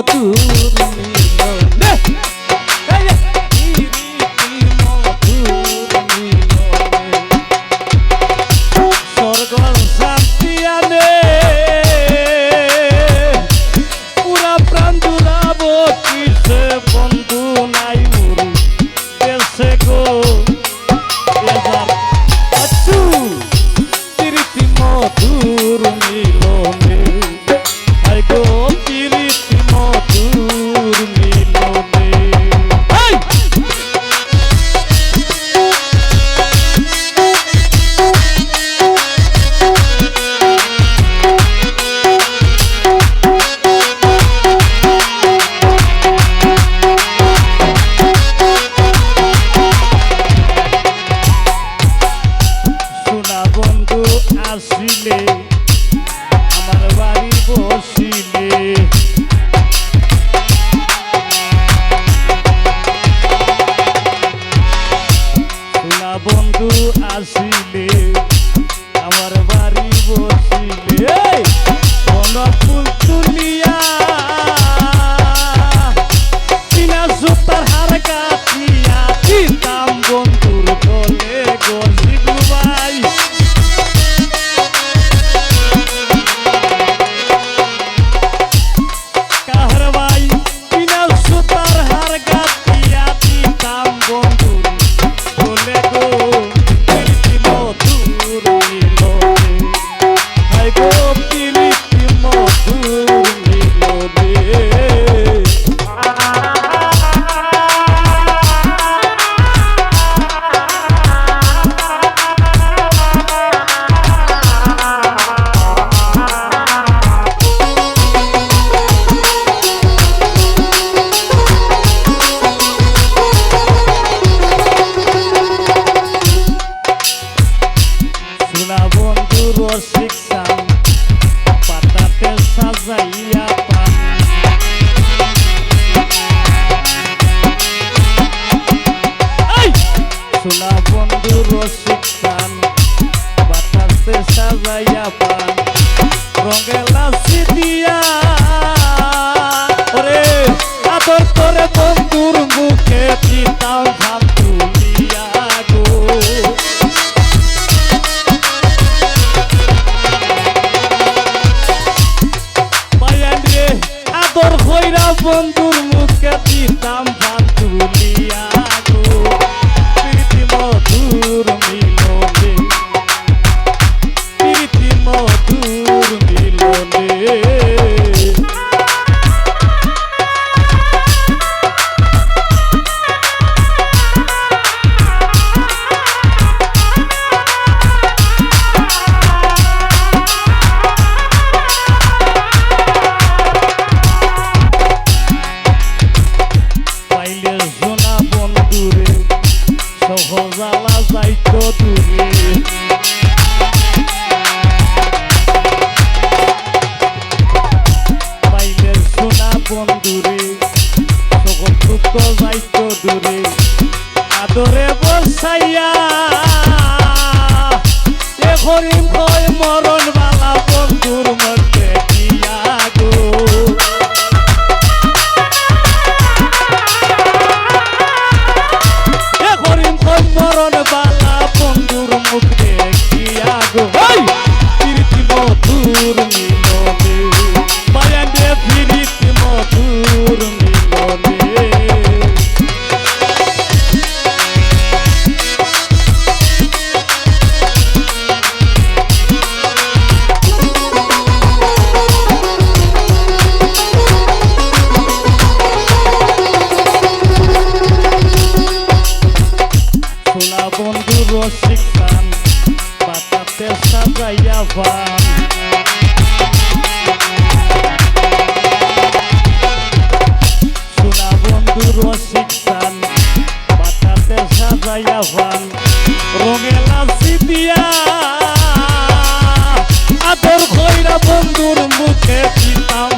মধুর মিলনে প্রীতি মধুর মিলনে স্বর্গ শান্তি আনে পুরা প্রাণ জুড়াবো কিসে বন্ধু নাই মুরু দেশে গো প্রীতি মধুর মিলনে গো প্রীতি মধুর মিলনে সোনা বন্ধু আসিলে আমার বাড়ি বসিলে সোনা বন্ধু আসিলে আমার বাড়ি বসিলে কোন ফুল তুলিয়া বিনা সুতার হার কাটিয়া দিতাম বন্ধুর গলে গলি ডুবাই কাহার ভাই বিনা সুতার হার কাটিয়া দিতাম বন্ধুর গলে গো প্রীতি মধুর মিলনে গো প্রীতি মধুর মিলনে সোনা বন্ধু রসিক চান পাতাতে সাজাইয়া পান সোনা বন্ধু রসিক চান পাতাতে সাজাইয়া পান রঙে লাসি দিয়া ওরে আদর করে বন্ধুর মুখে দিতাম ভাব তুলিয়া গো আদর হইরা বন্ধুর মুখে দিতাম ভাত তুলিয়া গো প্রীতি মধুর মিলনে প্রীতি মধুর মিলনে পাইলে সোনা বন্ধুরে সহজালা যাইতো দূরে পাইলে সোনা বন্ধুরে সকল দুঃখ যাইতো দূরে আদরে বসাইয়া এ হরিম কয় মরণ বালা বন্ধুর মধ্যে দিয়া গো মরণ বালা বন্ধুর মুখ দেখিয়া গো প্রীতি মধুর মিলনে বায়ানে প্রীতি মধুর মিলনে সোনা বন্ধু রসিক চান পাতাতে সাজাইয়া পান সোনা বন্ধু রসিক চান পাতাতে সাজাইয়া পান রঙে লাসি দিয়া আদর কইরা বন্ধুর মুখে দিতাম